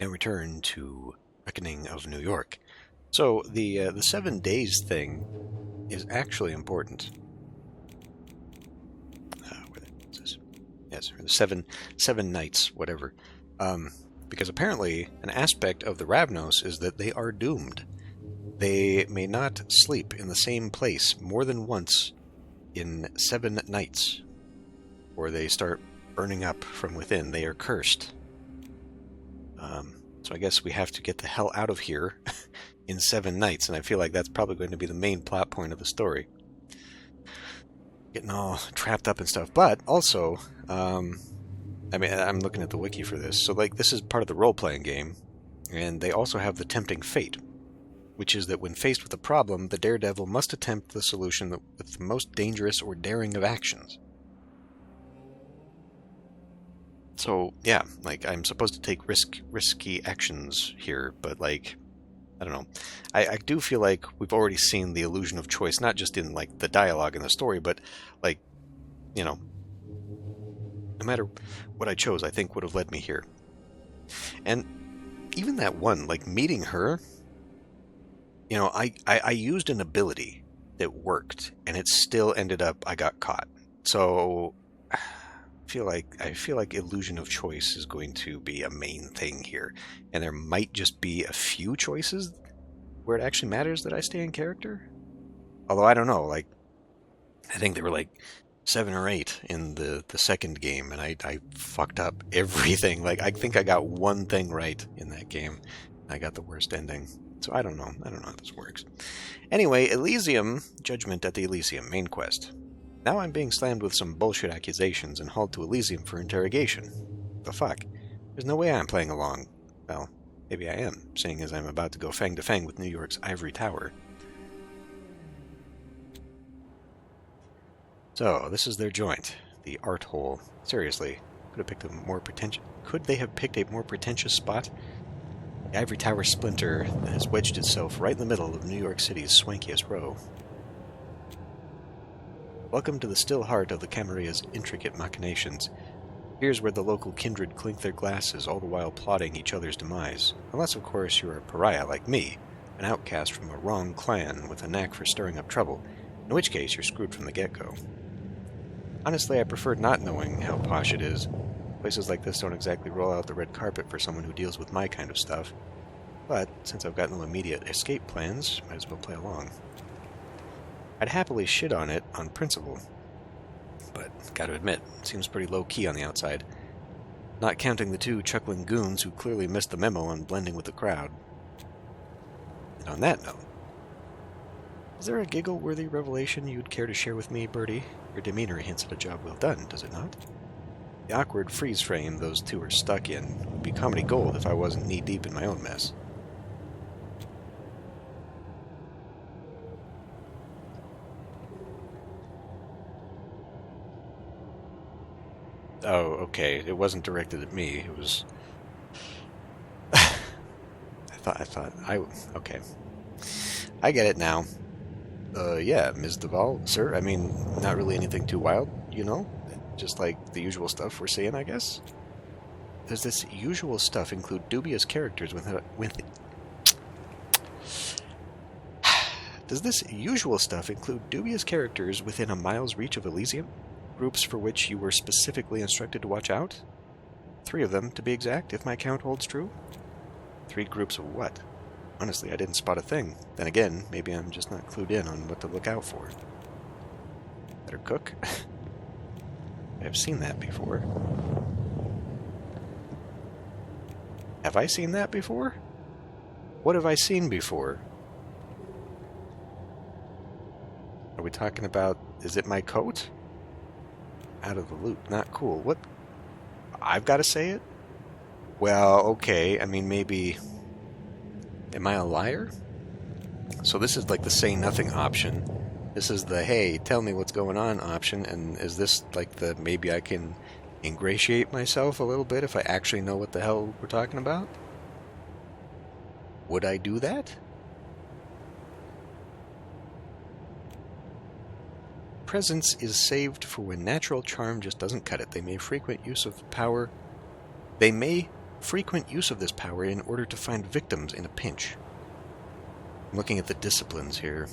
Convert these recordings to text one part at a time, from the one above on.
and return to Reckoning of New York. So the 7 days thing is actually important. Where is this? Yes, the seven nights, whatever. Because apparently an aspect of the Ravnos is that they are doomed. They may not sleep in the same place more than once in 7 nights, or they start burning up from within. They are cursed. So I guess we have to get the hell out of here in 7 nights, and I feel like that's probably going to be the main plot point of the story. Getting all trapped up and stuff. But also, I mean, I'm looking at the wiki for this. So, like, this is part of the role-playing game, and they also have the tempting fate, which is that when faced with a problem, the daredevil must attempt the solution with the most dangerous or daring of actions. So, yeah, like, I'm supposed to take risky actions here, but, like, I don't know. I do feel like we've already seen the illusion of choice, not just in, like, the dialogue in the story, but, like, you know, no matter what I chose, I think would have led me here. And even that one, like, meeting her, you know, I used an ability that worked, and it still ended up I got caught. So I feel like illusion of choice is going to be a main thing here, and there might just be a few choices where it actually matters that I stay in character. Although I don't know, like, I think there were like 7 or 8 in the second game, and I fucked up everything. Like, I think I got one thing right in that game. I got the worst ending. So I don't know how this works. Anyway, Elysium, Judgment at the Elysium, main quest. Now I'm being slammed with some bullshit accusations and hauled to Elysium for interrogation. The fuck? There's no way I'm playing along. Well, maybe I am, seeing as I'm about to go fang to fang with New York's Ivory Tower. So, this is their joint, the Art Hole. Seriously, could they have picked a more pretentious spot? The Ivory Tower splinter that has wedged itself right in the middle of New York City's swankiest row. Welcome to the still heart of the Camarilla's intricate machinations. Here's where the local kindred clink their glasses, all the while plotting each other's demise. Unless, of course, you're a pariah like me, an outcast from a wrong clan with a knack for stirring up trouble, in which case you're screwed from the get-go. Honestly, I prefer not knowing how posh it is. Places like this don't exactly roll out the red carpet for someone who deals with my kind of stuff. But, since I've got no immediate escape plans, might as well play along. I'd happily shit on it on principle. But, gotta admit, it seems pretty low-key on the outside. Not counting the 2 chuckling goons who clearly missed the memo on blending with the crowd. And on that note, is there a giggle-worthy revelation you'd care to share with me, Bertie? Your demeanor hints at a job well done, does it not? The awkward freeze frame those 2 are stuck in would be comedy gold if I wasn't knee-deep in my own mess. Oh, okay. It wasn't directed at me. It was... Okay. I get it now. Yeah, Ms. Duval, sir. I mean, not really anything too wild, you know? Just like the usual stuff we're seeing, I guess. Does this usual stuff include dubious characters Does this usual stuff include dubious characters within a mile's reach of Elysium? Groups for which you were specifically instructed to watch out? 3 of them, to be exact, if my count holds true. 3 groups of what? Honestly, I didn't spot a thing. Then again, maybe I'm just not clued in on what to look out for. Better cook? I've seen that before. Have I seen that before? What have I seen before? Are we talking about, is it my coat? Out of the loop. Not cool. What? I've got to say it? Well, okay. I mean, maybe... Am I a liar? So this is like the say nothing option. This is the, hey, tell me what's going on option. And is this like the, maybe I can ingratiate myself a little bit if I actually know what the hell we're talking about? Would I do that? Presence is saved for when natural charm just doesn't cut it. They may frequent use of this power in order to find victims in a pinch. I'm looking at the disciplines here.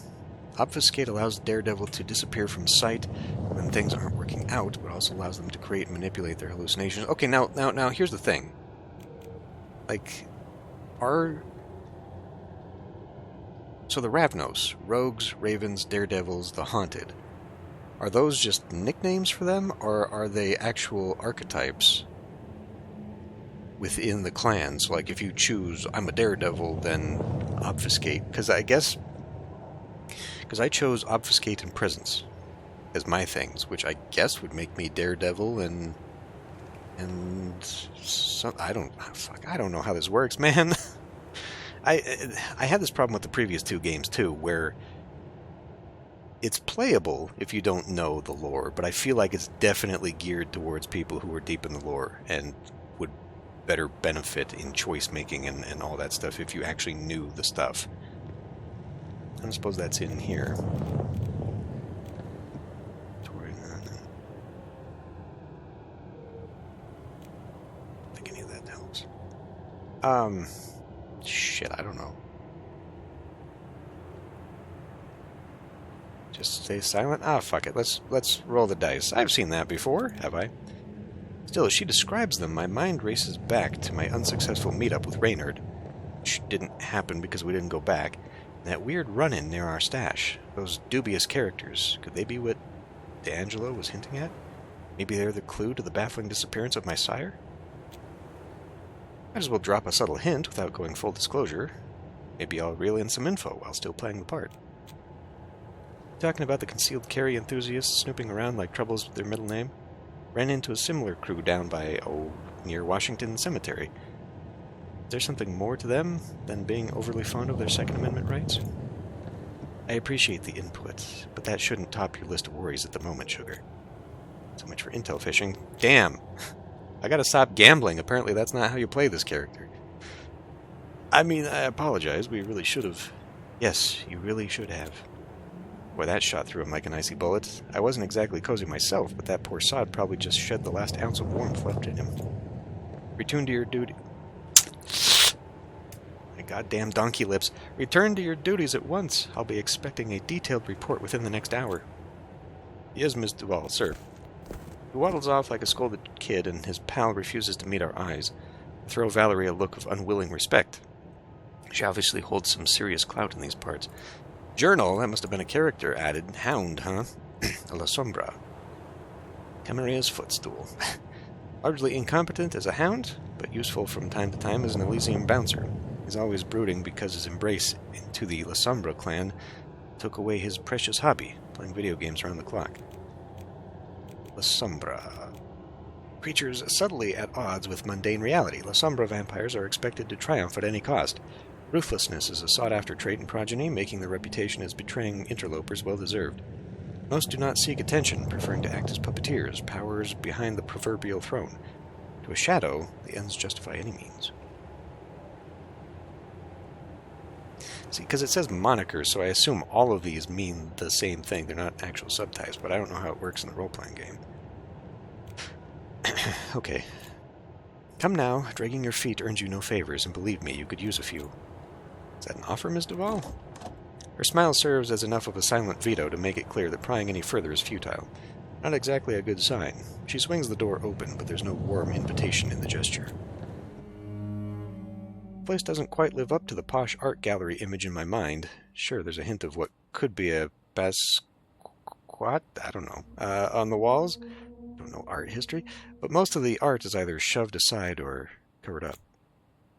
Obfuscate allows Daredevil to disappear from sight when things aren't working out, but also allows them to create and manipulate their hallucinations. Okay, now, here's the thing. Like, so the Ravnos, Rogues, Ravens, Daredevils, the Haunted, are those just nicknames for them, or are they actual archetypes within the clans? Like, if you choose, I'm a Daredevil, then Obfuscate. Because I chose Obfuscate and Presence as my things, which I guess would make me Daredevil and some, I don't know how this works, man. I had this problem with the previous two games too, where it's playable if you don't know the lore, but I feel like it's definitely geared towards people who are deep in the lore and would better benefit in choice making and all that stuff if you actually knew the stuff. I don't suppose that's in here. I think any of that helps. Shit, I don't know. Just stay silent? Ah, fuck it. Let's roll the dice. I've seen that before, have I? Still, as she describes them, my mind races back to my unsuccessful meetup with Reynard, which didn't happen because we didn't go back. That weird run-in near our stash. Those dubious characters. Could they be what D'Angelo was hinting at? Maybe they're the clue to the baffling disappearance of my sire? Might as well drop a subtle hint without going full disclosure. Maybe I'll reel in some info while still playing the part. Talking about the concealed carry enthusiasts snooping around like troubles with their middle name? Ran into a similar crew down by, near Washington Cemetery. Is there something more to them than being overly fond of their Second Amendment rights? I appreciate the input, but that shouldn't top your list of worries at the moment, Sugar. So much for intel fishing. Damn! I gotta stop gambling. Apparently that's not how you play this character. I mean, I apologize. We really should have. Yes, you really should have. Boy, that shot through him like an icy bullet. I wasn't exactly cozy myself, but that poor sod probably just shed the last ounce of warmth left in him. Return to your duty. My goddamn donkey lips. Return to your duties at once. I'll be expecting a detailed report within the next hour. Yes, Miss Duval, sir. He waddles off like a scolded kid, and his pal refuses to meet our eyes. I throw Valerie a look of unwilling respect. She obviously holds some serious clout in these parts. Journal, that must have been a character added. Hound, huh? A La Sombra. Camarilla's footstool. Largely incompetent as a hound, but useful from time to time as an Elysium bouncer. He's always brooding because his embrace into the La Sombra clan took away his precious hobby, playing video games around the clock. La Sombra. Creatures subtly at odds with mundane reality, La Sombra vampires are expected to triumph at any cost. Ruthlessness is a sought-after trait in progeny, making their reputation as betraying interlopers well-deserved. Most do not seek attention, preferring to act as puppeteers, powers behind the proverbial throne. To a shadow, the ends justify any means. See, because it says monikers, so I assume all of these mean the same thing. They're not actual subtypes, but I don't know how it works in the role-playing game. Okay. Come now, dragging your feet earns you no favors, and believe me, you could use a few. Is that an offer, Miss Duval? Her smile serves as enough of a silent veto to make it clear that prying any further is futile. Not exactly a good sign. She swings the door open, but there's no warm invitation in the gesture. The place doesn't quite live up to the posh art gallery image in my mind. Sure, there's a hint of what could be a Basquiat? I don't know. On the walls? I don't know art history, but most of the art is either shoved aside or covered up.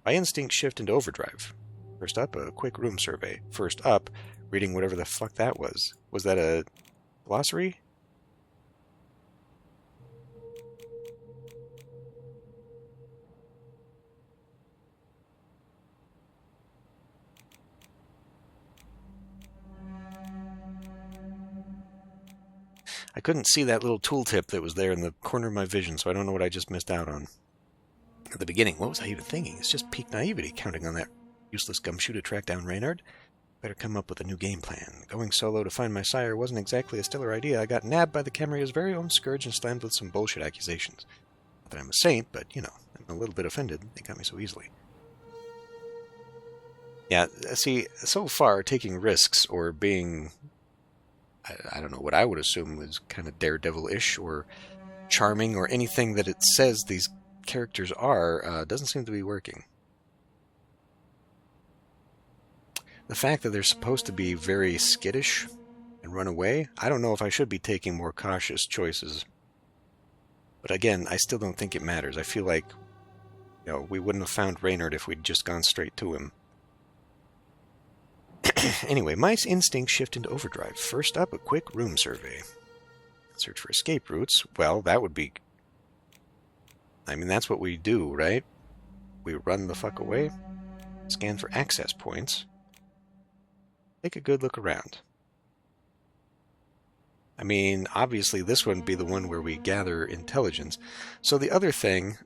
My instincts shift into overdrive. First up, a quick room survey. First up, reading whatever the fuck that was. Was that a glossary? I couldn't see that little tooltip that was there in the corner of my vision, so I don't know what I just missed out on. At the beginning, what was I even thinking? It's just peak naivety counting on that useless gumshoe to track down Reynard. Better come up with a new game plan. Going solo to find my sire wasn't exactly a stellar idea. I got nabbed by the Camarilla's very own scourge and slammed with some bullshit accusations. Not that I'm a saint, but, you know, I'm a little bit offended they got me so easily. Yeah, see, so far, taking risks or being, I don't know, what I would assume was kind of daredevil-ish or charming or anything that it says these characters are, doesn't seem to be working. The fact that they're supposed to be very skittish and run away, I don't know if I should be taking more cautious choices. But again, I still don't think it matters. I feel like, you know, we wouldn't have found Reynard if we'd just gone straight to him. Anyway, my instincts shift into overdrive. First up, a quick room survey. Search for escape routes. Well, that would be... I mean, that's what we do, right? We run the fuck away. Scan for access points. Take a good look around. I mean, obviously this wouldn't be the one where we gather intelligence. So the other thing...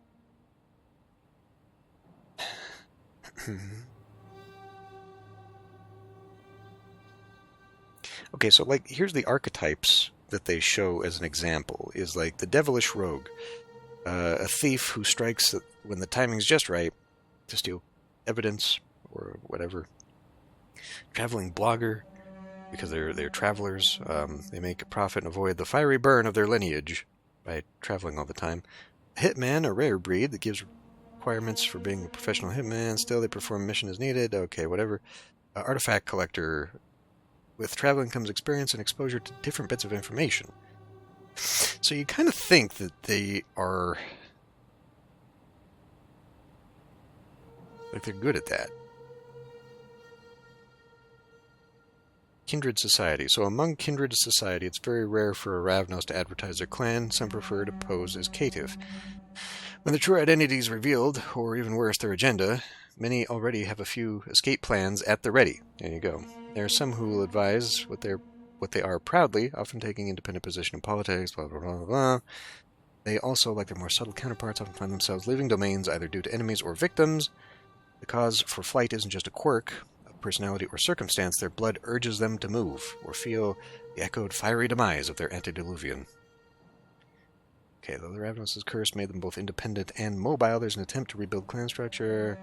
Okay, so like, here's the archetypes that they show as an example. Is like the devilish rogue. A thief who strikes when the timing's just right to steal evidence or whatever. Traveling blogger, because they're travelers. They make a profit and avoid the fiery burn of their lineage by traveling all the time. A hitman, a rare breed that gives requirements for being a professional hitman. Still, they perform mission as needed. Okay, whatever. Artifact collector. With traveling comes experience and exposure to different bits of information. So you kind of think that they are... like they're good at that. Kindred society. So among kindred society, it's very rare for a Ravnos to advertise their clan. Some prefer to pose as caitiff. When the true identity is revealed, or even worse, their agenda, many already have a few escape plans at the ready. There you go. There are some who will advise what they are proudly, often taking independent position in politics, blah, blah, blah, blah, blah. They also, like their more subtle counterparts, often find themselves leaving domains either due to enemies or victims. The cause for flight isn't just a quirk of personality or circumstance. Their blood urges them to move, or feel the echoed fiery demise of their antediluvian. Okay, though the Ravnos' curse made them both independent and mobile, there's an attempt to rebuild clan structure.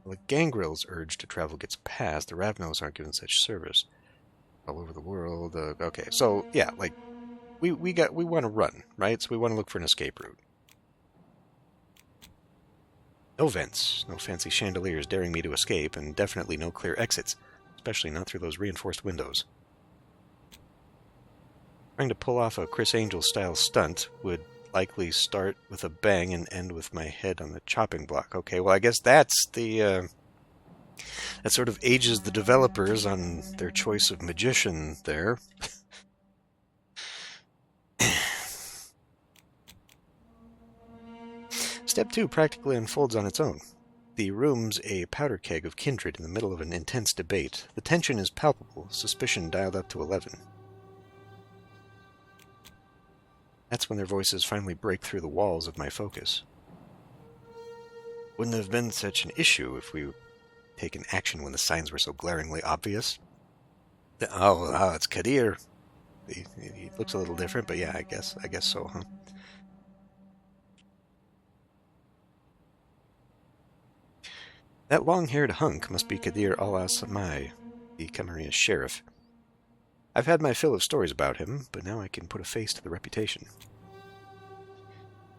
The Gangrel's urge to travel gets past. The Ravnos aren't given such service all over the world. Okay, so yeah, like we want to run, right? So we want to look for an escape route. No vents, no fancy chandeliers daring me to escape, and definitely no clear exits, especially not through those reinforced windows. Trying to pull off a Chris Angel-style stunt would likely start with a bang and end with my head on the chopping block. Okay, well, I guess that's the... that sort of ages the developers on their choice of magician there. Step 2 practically unfolds on its own. The room's a powder keg of kindred in the middle of an intense debate. The tension is palpable, suspicion dialed up to 11. That's when their voices finally break through the walls of my focus. Wouldn't have been such an issue if we taken action when the signs were so glaringly obvious. Oh, it's Kadir. He looks a little different, but yeah, I guess so, huh? That long-haired hunk must be Kadir al-Samai, the Camarilla sheriff. I've had my fill of stories about him, but now I can put a face to the reputation.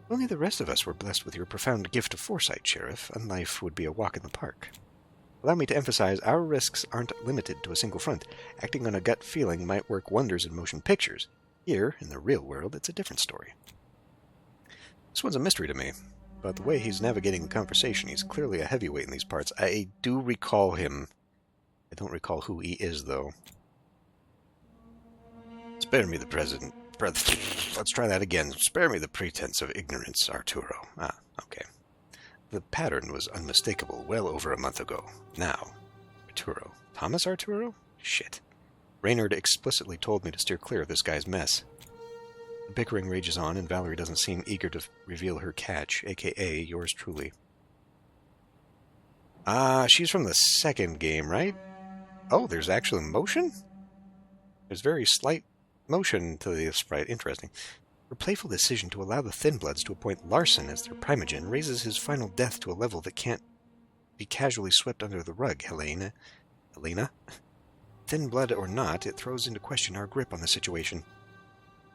If only the rest of us were blessed with your profound gift of foresight, Sheriff, unlife would be a walk in the park. Allow me to emphasize, our risks aren't limited to a single front. Acting on a gut feeling might work wonders in motion pictures. Here, in the real world, it's a different story. This one's a mystery to me, but the way he's navigating the conversation, he's clearly a heavyweight in these parts. I do recall him. I don't recall who he is, though. Spare me the present. Let's try that again. Spare me the pretense of ignorance, Arturo. Ah, okay. The pattern was unmistakable well over a month ago. Now, Arturo. Thomas Arturo? Shit. Reynard explicitly told me to steer clear of this guy's mess. The bickering rages on, and Valerie doesn't seem eager to reveal her catch, a.k.a. yours truly. She's from the second game, right? Oh, there's actually motion? There's very slight motion to the sprite. Interesting. Her playful decision to allow the Thin Bloods to appoint Larson as their primogen raises his final death to a level that can't be casually swept under the rug, Helena. Thin blood or not, it throws into question our grip on the situation.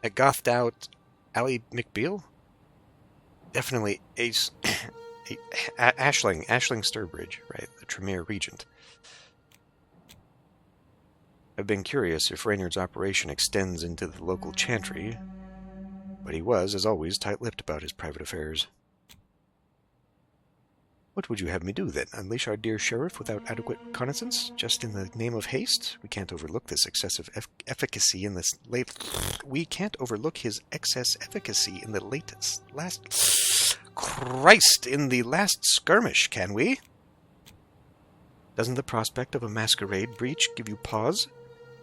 At Gothed Out, Ally McBeal? Definitely Ashling Sturbridge, right, the Tremere Regent. I've been curious if Reynard's operation extends into the local chantry, but he was, as always, tight-lipped about his private affairs. What would you have me do, then? Unleash our dear sheriff without adequate reconnaissance? Just in the name of haste? We can't overlook this excessive efficacy in this We can't overlook his excess efficacy in the last skirmish, can we? Doesn't the prospect of a masquerade breach give you pause?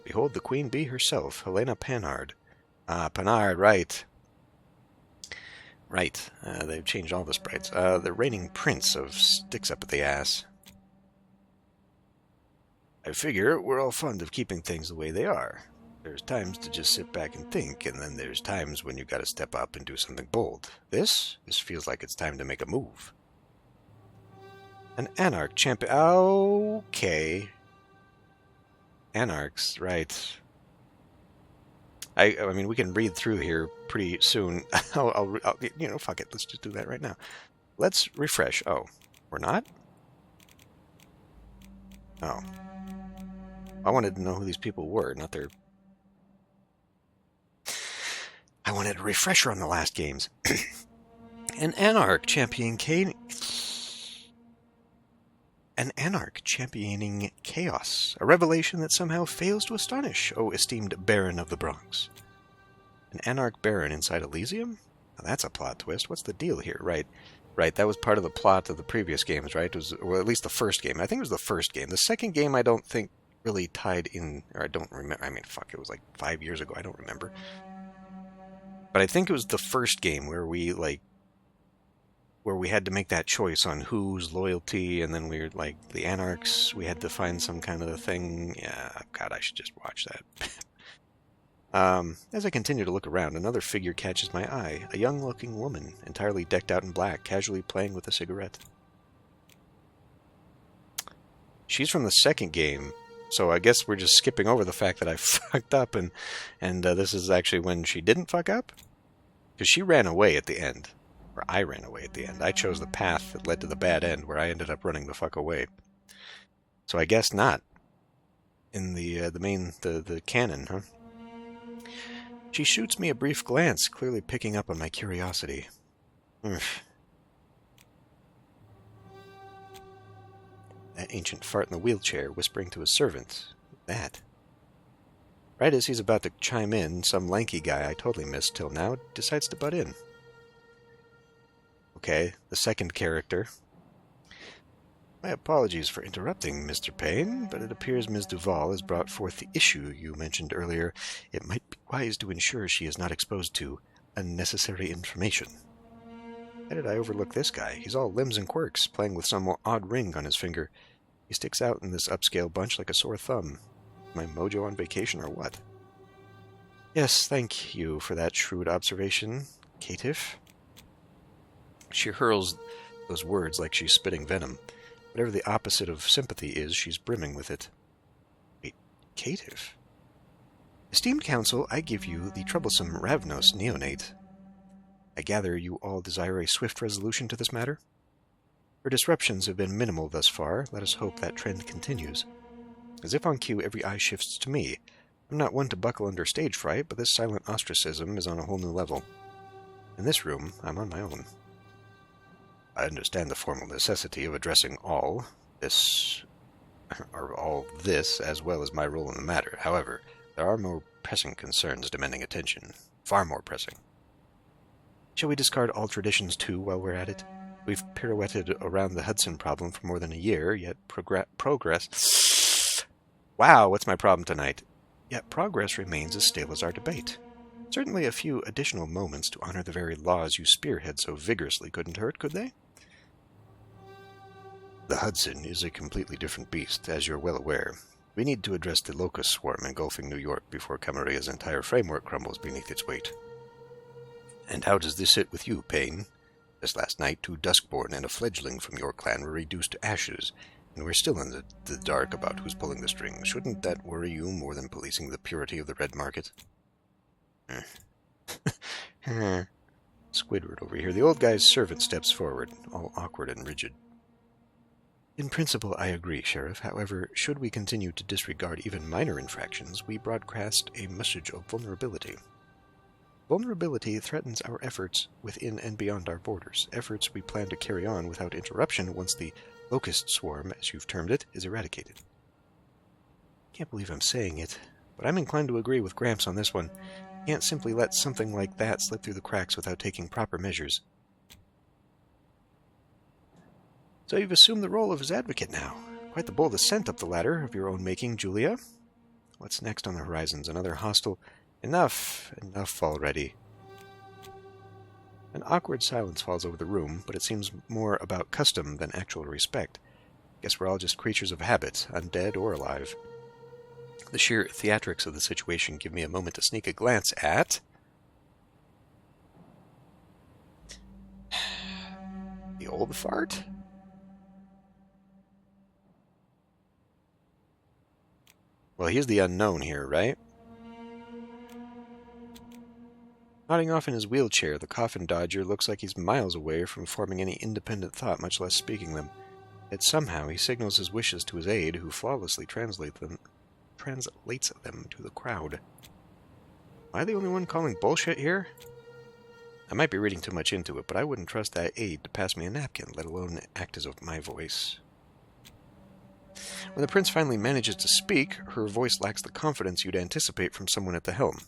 Behold the queen bee herself, Helena Panhard. Ah, Panhard, right. Right, they've changed all the sprites. The reigning prince of sticks up at the ass. I figure we're all fond of keeping things the way they are. There's times to just sit back and think, and then there's times when you gotta step up and do something bold. This feels like it's time to make a move. An Anarch champion. Okay. Anarchs, right. I mean, we can read through here pretty soon. I'll fuck it. Let's just do that right now. Let's refresh. Oh, we're not? Oh. I wanted to know who these people were, not their... I wanted a refresher on the last games. An Anarch championing chaos. A revelation that somehow fails to astonish, oh esteemed Baron of the Bronx. An Anarch Baron inside Elysium? Now that's a plot twist. What's the deal here? Right, that was part of the plot of the previous games, right? It was, well, at least the first game. I think it was the first game. The second game I don't think really tied in, or I don't remember. I mean, fuck, it was like 5 years ago. I don't remember. But I think it was the first game where we had to make that choice on whose loyalty, and then we were like, the Anarchs, we had to find some kind of a thing. Yeah, God, I should just watch that. As I continue to look around, another figure catches my eye. A young-looking woman, entirely decked out in black, casually playing with a cigarette. She's from the second game, so I guess we're just skipping over the fact that I fucked up, and this is actually when she didn't fuck up? Because she ran away at the end. Or I ran away at the end. I chose the path that led to the bad end, where I ended up running the fuck away. So I guess not. In the canon, huh? She shoots me a brief glance, clearly picking up on my curiosity. That ancient fart in the wheelchair, whispering to his servant. That. Right as he's about to chime in, some lanky guy I totally missed till now decides to butt in. Okay, the second character. My apologies for interrupting, Mr. Payne, but it appears Ms. Duval has brought forth the issue you mentioned earlier. It might be wise to ensure she is not exposed to unnecessary information. How did I overlook this guy? He's all limbs and quirks, playing with some odd ring on his finger. He sticks out in this upscale bunch like a sore thumb. My mojo on vacation or what? Yes, thank you for that shrewd observation, Caitiff. She hurls those words like she's spitting venom. Whatever the opposite of sympathy is, she's brimming with it. Wait, Caitiff? Esteemed Council, I give you the troublesome Ravnos neonate. I gather you all desire a swift resolution to this matter? Her disruptions have been minimal thus far. Let us hope that trend continues. As if on cue, every eye shifts to me. I'm not one to buckle under stage fright, but this silent ostracism is on a whole new level. In this room, I'm on my own. I understand the formal necessity of addressing all this, as well as my role in the matter. However, there are more pressing concerns demanding attention. Far more pressing. Shall we discard all traditions, too, while we're at it? We've pirouetted around the Hudson problem for more than a year, yet progress... Wow, what's my problem tonight? Yet progress remains as stale as our debate. Certainly a few additional moments to honor the very laws you spearhead so vigorously couldn't hurt, could they? The Hudson is a completely different beast, as you're well aware. We need to address the locust swarm engulfing New York before Camarilla's entire framework crumbles beneath its weight. And how does this sit with you, Payne? Just last night, 2 Duskborn and a fledgling from your clan were reduced to ashes, and we're still in the dark about who's pulling the strings. Shouldn't that worry you more than policing the purity of the red market? Squidward over here. The old guy's servant steps forward, all awkward and rigid. In principle, I agree, Sheriff. However, should we continue to disregard even minor infractions, we broadcast a message of vulnerability. Vulnerability threatens our efforts within and beyond our borders, efforts we plan to carry on without interruption once the locust swarm, as you've termed it, is eradicated. Can't believe I'm saying it, but I'm inclined to agree with Gramps on this one. Can't simply let something like that slip through the cracks without taking proper measures. So you've assumed the role of his advocate now. Quite the bold ascent up the ladder of your own making, Julia. What's next on the horizons? Another hostile... Enough already. An awkward silence falls over the room, but it seems more about custom than actual respect. Guess we're all just creatures of habit, undead or alive. The sheer theatrics of the situation give me a moment to sneak a glance at... the old fart? Well, he's the unknown here, right? Nodding off in his wheelchair, the coffin dodger looks like he's miles away from forming any independent thought, much less speaking them. Yet somehow he signals his wishes to his aide, who flawlessly translates them to the crowd. Am I the only one calling bullshit here? I might be reading too much into it, but I wouldn't trust that aide to pass me a napkin, let alone act as of my voice. When the prince finally manages to speak, her voice lacks the confidence you'd anticipate from someone at the helm.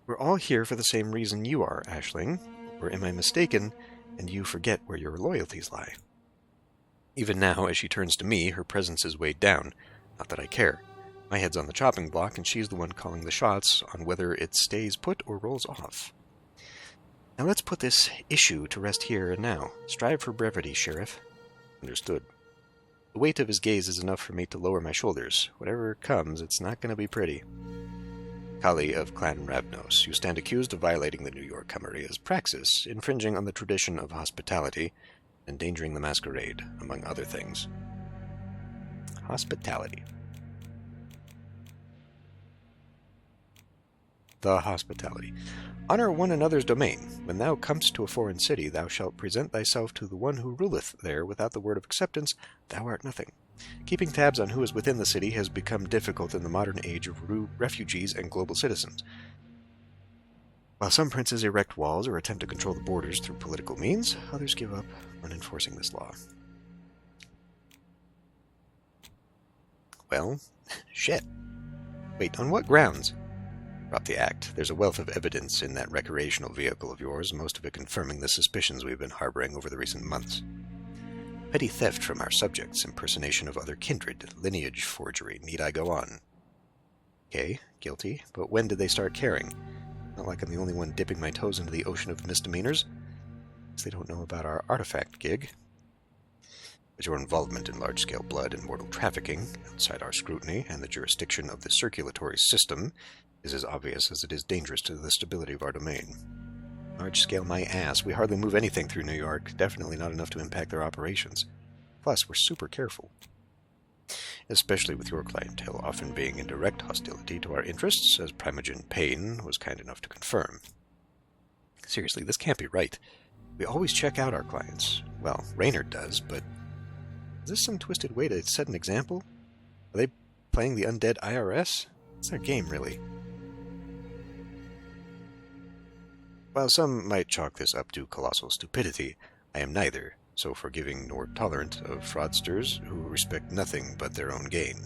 We're all here for the same reason you are, Aisling. Or am I mistaken, and you forget where your loyalties lie? Even now, as she turns to me, her presence is weighed down. Not that I care. My head's on the chopping block, and she's the one calling the shots on whether it stays put or rolls off. Now let's put this issue to rest here and now. Strive for brevity, Sheriff. Understood. The weight of his gaze is enough for me to lower my shoulders. Whatever comes, it's not going to be pretty. Kali of Clan Ravnos, you stand accused of violating the New York Camarilla's praxis, infringing on the tradition of hospitality, endangering the Masquerade, among other things. Hospitality. The hospitality. Honor one another's domain. When thou comest to a foreign city, thou shalt present thyself to the one who ruleth there. Without the word of acceptance, thou art nothing. Keeping tabs on who is within the city has become difficult in the modern age of refugees and global citizens. While some princes erect walls or attempt to control the borders through political means, others give up on enforcing this law. Well, shit. Wait, on what grounds? Drop the act. There's a wealth of evidence in that recreational vehicle of yours, most of it confirming the suspicions we've been harboring over the recent months. Petty theft from our subjects, impersonation of other kindred, lineage forgery. Need I go on? Okay, guilty. But when did they start caring? Not like I'm the only one dipping my toes into the ocean of misdemeanors. Guess they don't know about our artifact gig. But your involvement in large-scale blood and mortal trafficking, outside our scrutiny and the jurisdiction of the circulatory system, is as obvious as it is dangerous to the stability of our domain. Large-scale my ass. We hardly move anything through New York. Definitely not enough to impact their operations. Plus, we're super careful. Especially with your clientele often being in direct hostility to our interests, as Primogen Payne was kind enough to confirm. Seriously, this can't be right. We always check out our clients. Well, Reynard does, but... is this some twisted way to set an example? Are they playing the undead IRS? It's their game, really. While some might chalk this up to colossal stupidity, I am neither, so forgiving nor tolerant of fraudsters who respect nothing but their own gain.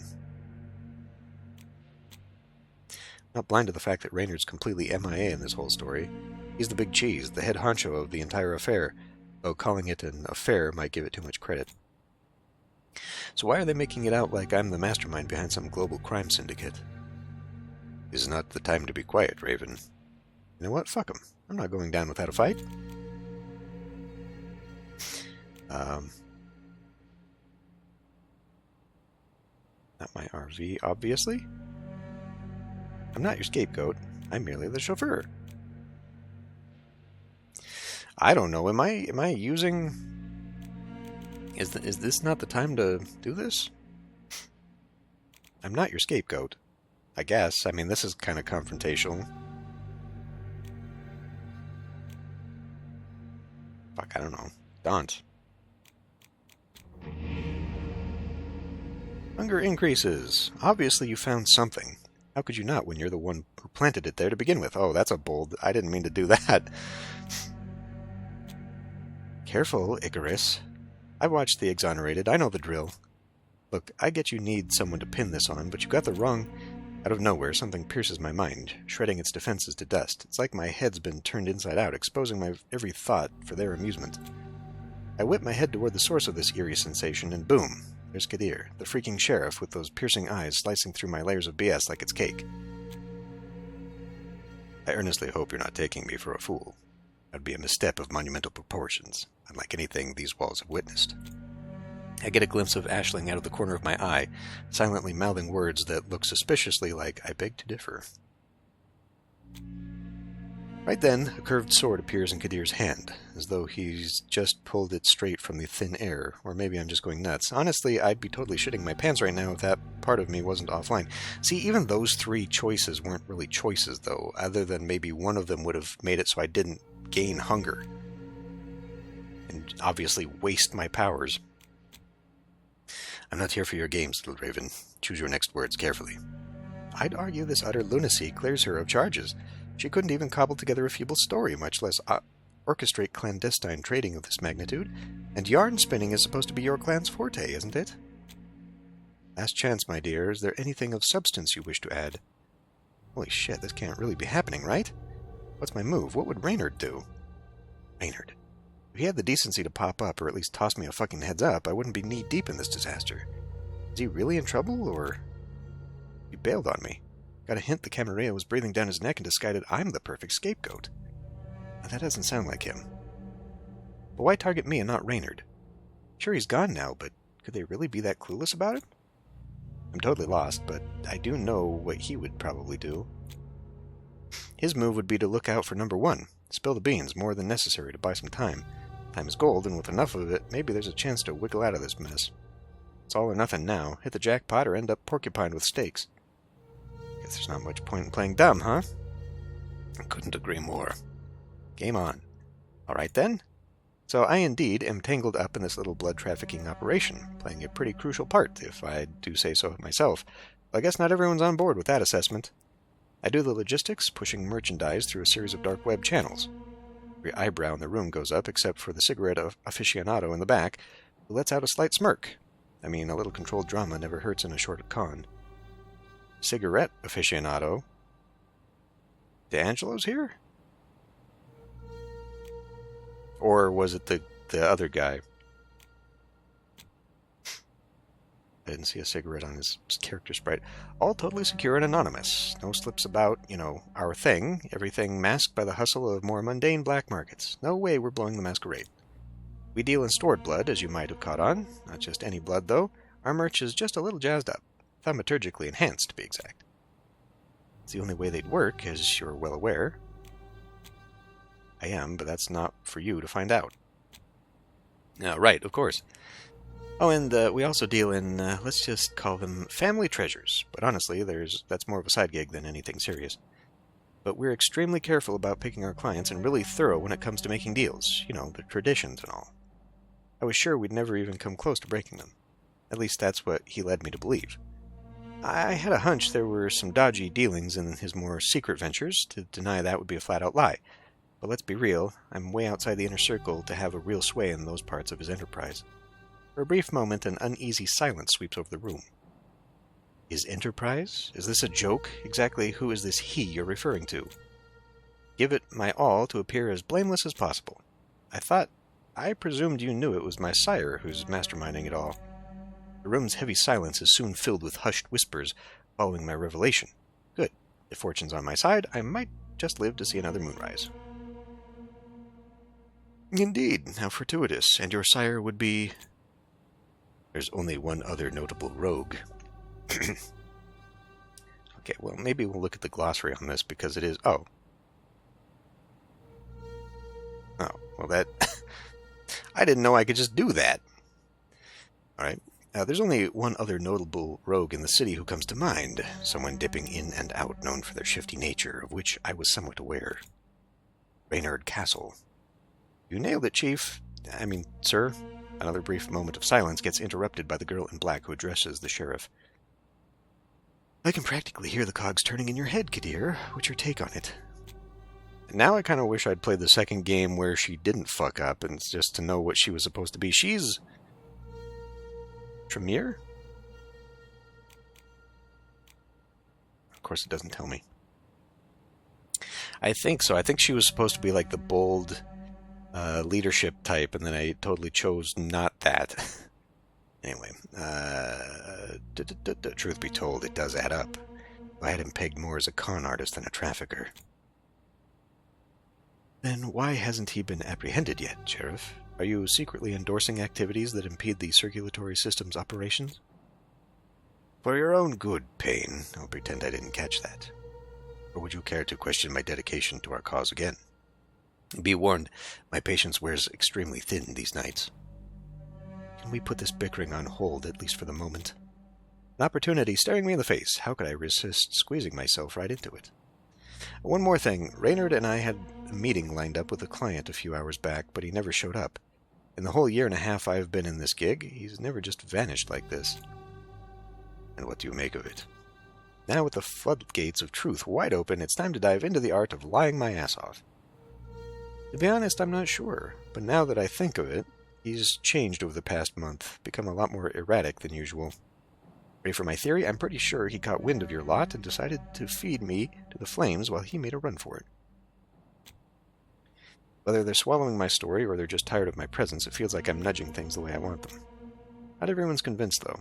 Not blind to the fact that Reynard's completely MIA in this whole story. He's the big cheese, the head honcho of the entire affair, though calling it an affair might give it too much credit. So why are they making it out like I'm the mastermind behind some global crime syndicate? This is not the time to be quiet, Raven. You know what? Fuck 'em. I'm not going down without a fight. Not my RV, obviously. I'm not your scapegoat. I'm merely the chauffeur. I don't know. Am I using... Is this not the time to do this? I'm not your scapegoat. I guess. I mean, this is kind of confrontational. Fuck, I don't know. Don't. Hunger increases. Obviously you found something. How could you not when you're the one who planted it there to begin with? Oh, that's a bold... I didn't mean to do that. Careful, Icarus. I've watched The Exonerated. I know the drill. Look, I get you need someone to pin this on, but you got the wrong... Out of nowhere, something pierces my mind, shredding its defenses to dust. It's like my head's been turned inside out, exposing my every thought for their amusement. I whip my head toward the source of this eerie sensation, and boom, there's Kadir, the freaking sheriff with those piercing eyes slicing through my layers of BS like it's cake. I earnestly hope you're not taking me for a fool. That'd be a misstep of monumental proportions, unlike anything these walls have witnessed. I get a glimpse of Aisling out of the corner of my eye, silently mouthing words that look suspiciously like, I beg to differ. Right then, a curved sword appears in Kadir's hand, as though he's just pulled it straight from the thin air, or maybe I'm just going nuts. Honestly, I'd be totally shitting my pants right now if that part of me wasn't offline. See, even those three choices weren't really choices, though, other than maybe one of them would have made it so I didn't gain hunger, and obviously waste my powers. I'm not here for your games, little raven. Choose your next words carefully. I'd argue this utter lunacy clears her of charges. She couldn't even cobble together a feeble story, much less orchestrate clandestine trading of this magnitude, and yarn spinning is supposed to be your clan's forte, isn't it? Last chance, my dear. Is there anything of substance you wish to add? Holy shit, this can't really be happening, right? What's my move? What would Reynard do? Reynard. If he had the decency to pop up, or at least toss me a fucking heads up, I wouldn't be knee-deep in this disaster. Is he really in trouble, or... He bailed on me. Got a hint the Camarilla was breathing down his neck and decided I'm the perfect scapegoat. Now, that doesn't sound like him. But why target me and not Reynard? Sure, he's gone now, but could they really be that clueless about it? I'm totally lost, but I do know what he would probably do. His move would be to look out for number one. Spill the beans, more than necessary to buy some time. Time is gold, and with enough of it, maybe there's a chance to wiggle out of this mess. It's all or nothing now. Hit the jackpot or end up porcupined with stakes. Guess there's not much point in playing dumb, huh? I couldn't agree more. Game on. All right, then. So I indeed am tangled up in this little blood-trafficking operation, playing a pretty crucial part, if I do say so myself. Well, I guess not everyone's on board with that assessment. I do the logistics, pushing merchandise through a series of dark web channels. Every eyebrow in the room goes up except for the cigarette aficionado in the back, who lets out a slight smirk. I mean, a little controlled drama never hurts in a short con. Cigarette aficionado? D'Angelo's here? Or was it the other guy? I didn't see a cigarette on his character sprite. All totally secure and anonymous. No slips about, our thing. Everything masked by the hustle of more mundane black markets. No way we're blowing the Masquerade. We deal in stored blood, as you might have caught on. Not just any blood, though. Our merch is just a little jazzed up. Thaumaturgically enhanced, to be exact. It's the only way they'd work, as you're well aware. I am, but that's not for you to find out. Right, of course. Oh, and we also deal in, let's just call them family treasures. But honestly, that's more of a side gig than anything serious. But we're extremely careful about picking our clients and really thorough when it comes to making deals. The traditions and all. I was sure we'd never even come close to breaking them. At least that's what he led me to believe. I had a hunch there were some dodgy dealings in his more secret ventures. To deny that would be a flat-out lie. But let's be real, I'm way outside the inner circle to have a real sway in those parts of his enterprise. For a brief moment, an uneasy silence sweeps over the room. His enterprise? Is this a joke? Exactly who is this he you're referring to? Give it my all to appear as blameless as possible. I presumed you knew it was my sire who's masterminding it all. The room's heavy silence is soon filled with hushed whispers following my revelation. Good. If fortune's on my side, I might just live to see another moonrise. Indeed, how fortuitous. And your sire would be... There's only one other notable rogue. Okay, well, maybe we'll look at the glossary on this because it is... Oh. Well, that... I didn't know I could just do that. All right. There's only one other notable rogue in the city who comes to mind, someone dipping in and out, known for their shifty nature, of which I was somewhat aware. Reynard Castle. You nailed it, Chief. I mean, sir. Another brief moment of silence gets interrupted by the girl in black who addresses the sheriff. I can practically hear the cogs turning in your head, Kadir. What's your take on it? Now I kind of wish I'd played the second game where she didn't fuck up, and just to know what she was supposed to be. She's... Tremere? Of course it doesn't tell me. I think so. I think she was supposed to be like the bold leadership type, and then I totally chose not that. Anyway, truth be told, it does add up. I had him pegged more as a con artist than a trafficker. Then why hasn't he been apprehended yet, Sheriff? Are you secretly endorsing activities that impede the circulatory system's operations? For your own good, Payne, I'll pretend I didn't catch that. Or would you care to question my dedication to our cause again? Be warned, my patience wears extremely thin these nights. Can we put this bickering on hold, at least for the moment? An opportunity staring me in the face. How could I resist squeezing myself right into it? One more thing. Reynard and I had a meeting lined up with a client a few hours back, but he never showed up. In the whole year and a half I've been in this gig, he's never just vanished like this. And what do you make of it? Now with the floodgates of truth wide open, it's time to dive into the art of lying my ass off. To be honest, I'm not sure, but now that I think of it, he's changed over the past month, become a lot more erratic than usual. Ready for my theory? I'm pretty sure he caught wind of your lot and decided to feed me to the flames while he made a run for it. Whether they're swallowing my story or they're just tired of my presence, it feels like I'm nudging things the way I want them. Not everyone's convinced, though.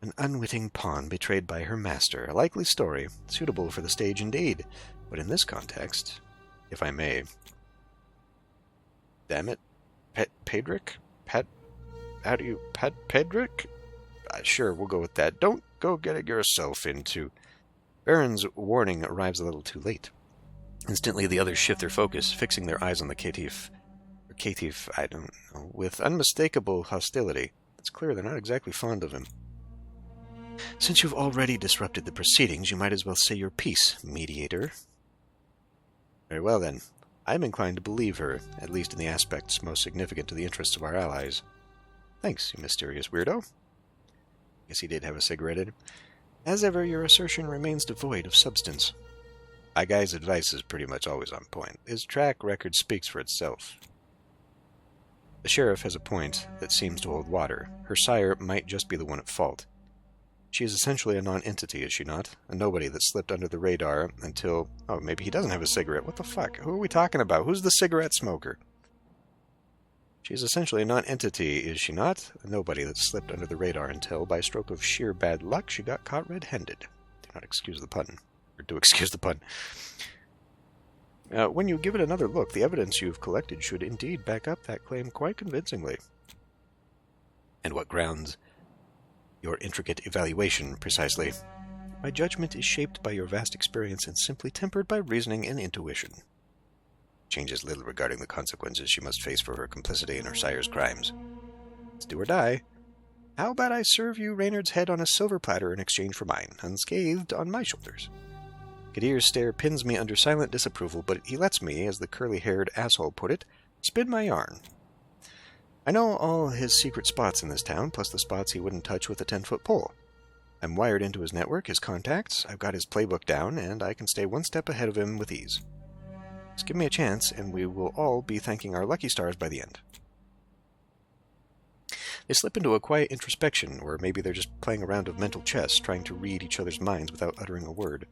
An unwitting pawn betrayed by her master. A likely story, suitable for the stage indeed. But in this context, if I may... Damn it. Pedrick? How do you... Pedrick? Sure, we'll go with that. Don't go getting yourself into... Baron's warning arrives a little too late. Instantly, the others shift their focus, fixing their eyes on the caitiff. Or caitiff, I don't know, with unmistakable hostility. It's clear they're not exactly fond of him. Since you've already disrupted the proceedings, you might as well say your piece, mediator. Very well, then. I'm inclined to believe her, at least in the aspects most significant to the interests of our allies. Thanks, you mysterious weirdo. Guess he did have a cigarette in him. As ever, your assertion remains devoid of substance. My guy's advice is pretty much always on point. His track record speaks for itself. The sheriff has a point that seems to hold water. Her sire might just be the one at fault. She is essentially a non-entity, is she not? A nobody that slipped under the radar until... Oh, maybe he doesn't have a cigarette. What the fuck? Who are we talking about? Who's the cigarette smoker? She is essentially a non-entity, is she not? A nobody that slipped under the radar until, by a stroke of sheer bad luck, she got caught red-handed. Do not excuse the pun. Or do excuse the pun. When you give it another look, the evidence you've collected should indeed back up that claim quite convincingly. And what grounds your intricate evaluation, precisely? My judgment is shaped by your vast experience and simply tempered by reasoning and intuition. Changes little regarding the consequences she must face for her complicity in her sire's crimes. It's do or die. How about I serve you Reynard's head on a silver platter in exchange for mine, unscathed on my shoulders? Kadir's stare pins me under silent disapproval, but he lets me, as the curly-haired asshole put it, spin my yarn. I know all his secret spots in this town, plus the spots he wouldn't touch with a 10-foot pole. I'm wired into his network, his contacts, I've got his playbook down, and I can stay one step ahead of him with ease. Just give me a chance, and we will all be thanking our lucky stars by the end. They slip into a quiet introspection, or maybe they're just playing a round of mental chess, trying to read each other's minds without uttering a word.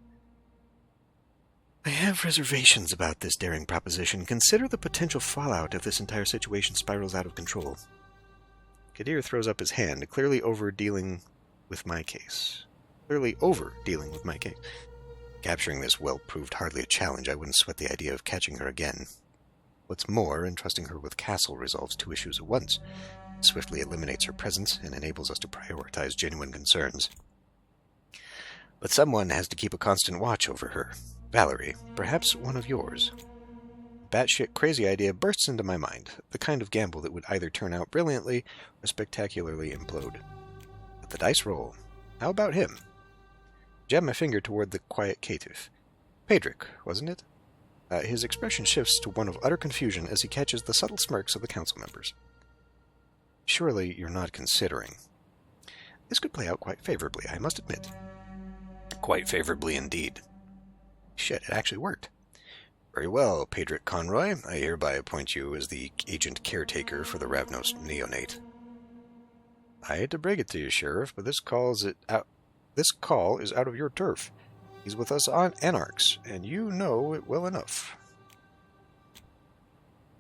I have reservations about this daring proposition. Consider the potential fallout if this entire situation spirals out of control. Kadir throws up his hand, clearly over-dealing with my case. Capturing this well proved hardly a challenge. I wouldn't sweat the idea of catching her again. What's more, entrusting her with Castle resolves two issues at once. It swiftly eliminates her presence and enables us to prioritize genuine concerns. But someone has to keep a constant watch over her. Valerie, perhaps one of yours. batshit crazy idea bursts into my mind, the kind of gamble that would either turn out brilliantly or spectacularly implode. But the dice roll. How about him? Jab my finger toward the quiet caitiff. Pedric, wasn't it? His expression shifts to one of utter confusion as he catches the subtle smirks of the council members. Surely you're not considering. This could play out quite favorably, I must admit. Quite favorably indeed. Shit, it actually worked. Very well, Pedric Conroy. I hereby appoint you as the agent caretaker for the Ravnos neonate. I hate to break it to you, Sheriff, but this call is out of your turf. He's with us on Anarchs, and you know it well enough.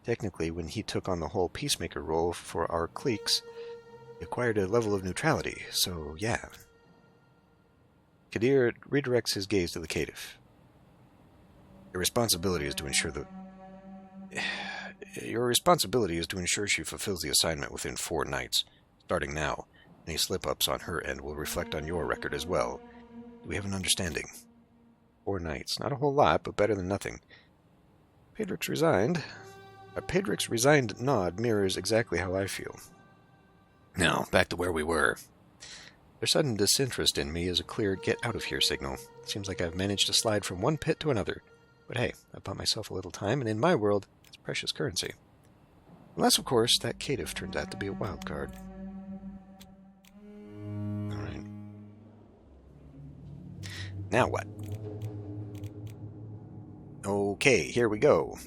Technically, when he took on the whole peacemaker role for our cliques, he acquired a level of neutrality, so yeah. Kadir redirects his gaze to the caitiff. Your responsibility is to ensure she fulfills the assignment within 4 nights. Starting now, any slip-ups on her end will reflect on your record as well. Do we have an understanding? 4 nights. Not a whole lot, but better than nothing. Pedric's resigned nod mirrors exactly how I feel. Now, back to where we were. Their sudden disinterest in me is a clear get-out-of-here signal. Seems like I've managed to slide from one pit to another. But hey, I bought myself a little time, and in my world, it's precious currency. Unless, of course, that caitiff turns out to be a wild card. Alright. Now what? Okay, here we go.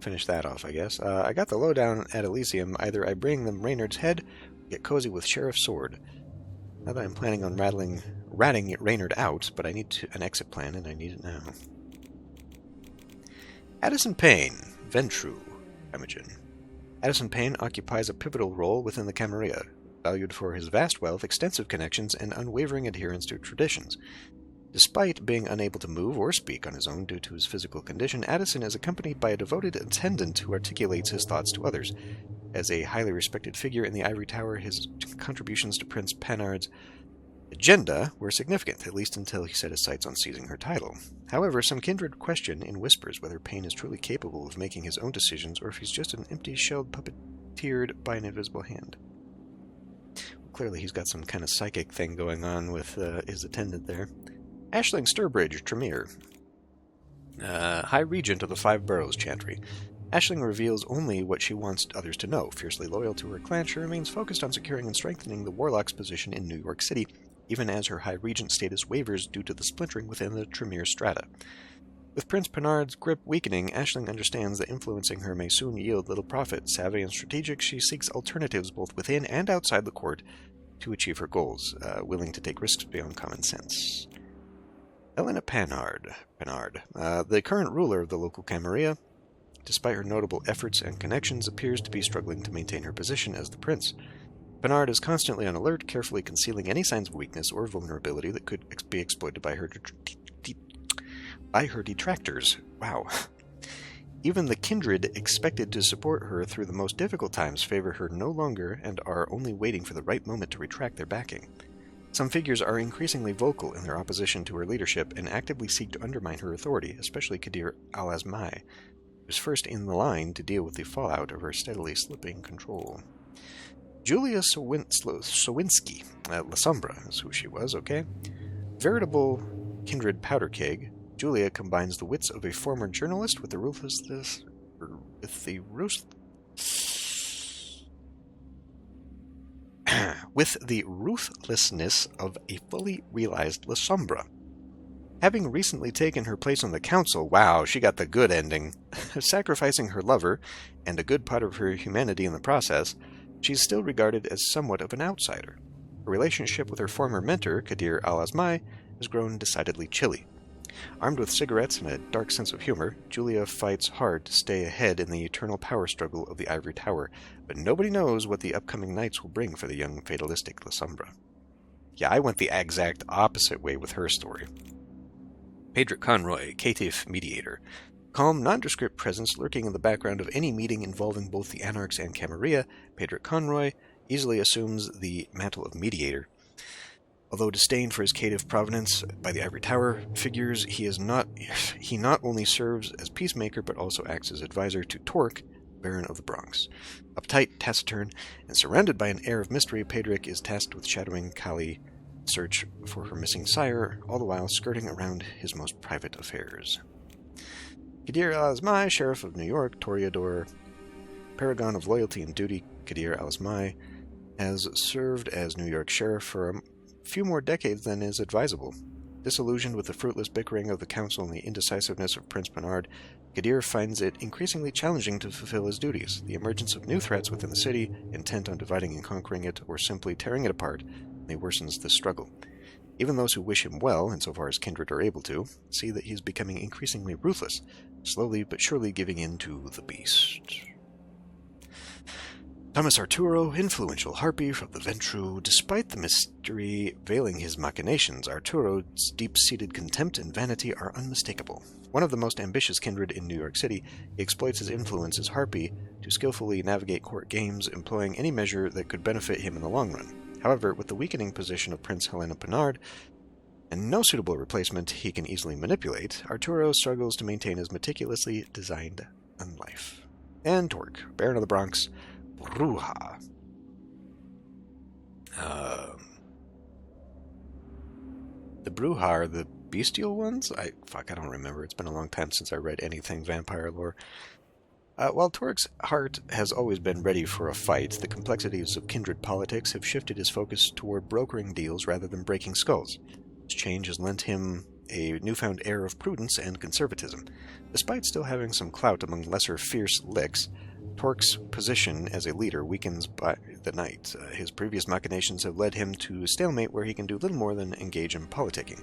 Finish that off, I guess. I got the lowdown at Elysium. Either I bring them Reynard's head, or get cozy with Sheriff's sword. Not that I'm planning on ratting Reynard out, but I need an exit plan, and I need it now. Addison Payne, Ventru, Imogen. Addison Payne occupies a pivotal role within the Camarilla, valued for his vast wealth, extensive connections, and unwavering adherence to traditions. Despite being unable to move or speak on his own due to his physical condition, Addison is accompanied by a devoted attendant who articulates his thoughts to others. As a highly respected figure in the Ivory Tower, his contributions to Prince Panard's agenda were significant, at least until he set his sights on seizing her title. However, some kindred question in whispers whether Payne is truly capable of making his own decisions or if he's just an empty-shelled puppeteered by an invisible hand. Well, clearly he's got some kind of psychic thing going on with his attendant there. Aisling Sturbridge, Tremere. High Regent of the 5 Boroughs, Chantry. Aisling reveals only what she wants others to know. Fiercely loyal to her clan, she remains focused on securing and strengthening the Warlock's position in New York City, even as her High Regent status wavers due to the splintering within the Tremere strata. With Prince Panard's grip weakening, Aisling understands that influencing her may soon yield little profit. Savvy and strategic, she seeks alternatives both within and outside the court to achieve her goals, willing to take risks beyond common sense. Elena Panard, the current ruler of the local Camarilla, despite her notable efforts and connections, appears to be struggling to maintain her position as the prince. Panard is constantly on alert, carefully concealing any signs of weakness or vulnerability that could be exploited by her detractors. Wow. Even the kindred expected to support her through the most difficult times favor her no longer and are only waiting for the right moment to retract their backing. Some figures are increasingly vocal in their opposition to her leadership and actively seek to undermine her authority, especially Kadir Al-Azmai, who's first in the line to deal with the fallout of her steadily slipping control. Julia Sowinski, La Sombra is who she was, okay? Veritable kindred powder keg, Julia combines the wits of a former journalist with the ruthlessness of a fully realized La Sombra. Having recently taken her place on the council, wow, she got the good ending, sacrificing her lover and a good part of her humanity in the process, she's still regarded as somewhat of an outsider. Her relationship with her former mentor, Kadir Al-Azmai, has grown decidedly chilly. Armed with cigarettes and a dark sense of humor, Julia fights hard to stay ahead in the eternal power struggle of the Ivory Tower, but nobody knows what the upcoming nights will bring for the young fatalistic La Sombra. Yeah, I went the exact opposite way with her story. Pedric Conroy, caitiff mediator. Calm, nondescript presence lurking in the background of any meeting involving both the Anarchs and Camarilla, Pedric Conroy easily assumes the mantle of mediator. Although disdained for his caitiff provenance by the Ivory Tower figures, he not only serves as peacemaker but also acts as advisor to Torque, Baron of the Bronx. Uptight, taciturn, and surrounded by an air of mystery, Pedrick is tasked with shadowing Kali search for her missing sire, all the while skirting around his most private affairs. Kadir Al-Azmai, Sheriff of New York, Toreador, paragon of loyalty and duty, Kadir Al-Azmai has served as New York Sheriff for a few more decades than is advisable. Disillusioned with the fruitless bickering of the council and the indecisiveness of Prince Bernard, Kadir finds it increasingly challenging to fulfill his duties. The emergence of new threats within the city, intent on dividing and conquering it, or simply tearing it apart, only worsens this struggle. Even those who wish him well, insofar as kindred are able to, see that he is becoming increasingly ruthless, slowly but surely giving in to the beast. Thomas Arturo, influential harpy from the Ventru. Despite the mystery veiling his machinations, Arturo's deep-seated contempt and vanity are unmistakable. One of the most ambitious kindred in New York City, he exploits his influence as harpy to skillfully navigate court games, employing any measure that could benefit him in the long run. However, with the weakening position of Prince Helena Pinard, and no suitable replacement he can easily manipulate, Arturo struggles to maintain his meticulously designed unlife. And Torque, Baron of the Bronx, Bruja. The Bruja are the bestial ones? I don't remember. It's been a long time since I read anything vampire lore. While Torque's heart has always been ready for a fight, the complexities of kindred politics have shifted his focus toward brokering deals rather than breaking skulls. This change has lent him a newfound air of prudence and conservatism. Despite still having some clout among lesser fierce licks, Torque's position as a leader weakens by the night. His previous machinations have led him to a stalemate where he can do little more than engage in politicking.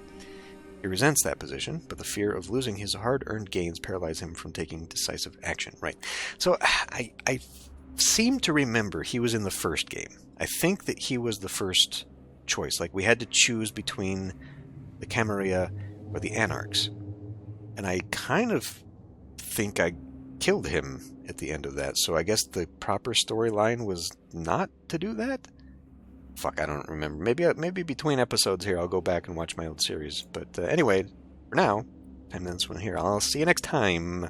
He resents that position, but the fear of losing his hard-earned gains paralyze him from taking decisive action. Right. So I seem to remember he was in the first game. I think that he was the first choice. Like, we had to choose between the Camarilla or the Anarchs. And I kind of think I killed him at the end of that. So I guess the proper storyline was not to do that? I don't remember. Maybe between episodes here I'll go back and watch my old series. But anyway, for now, 10 minutes from here. I'll see you next time.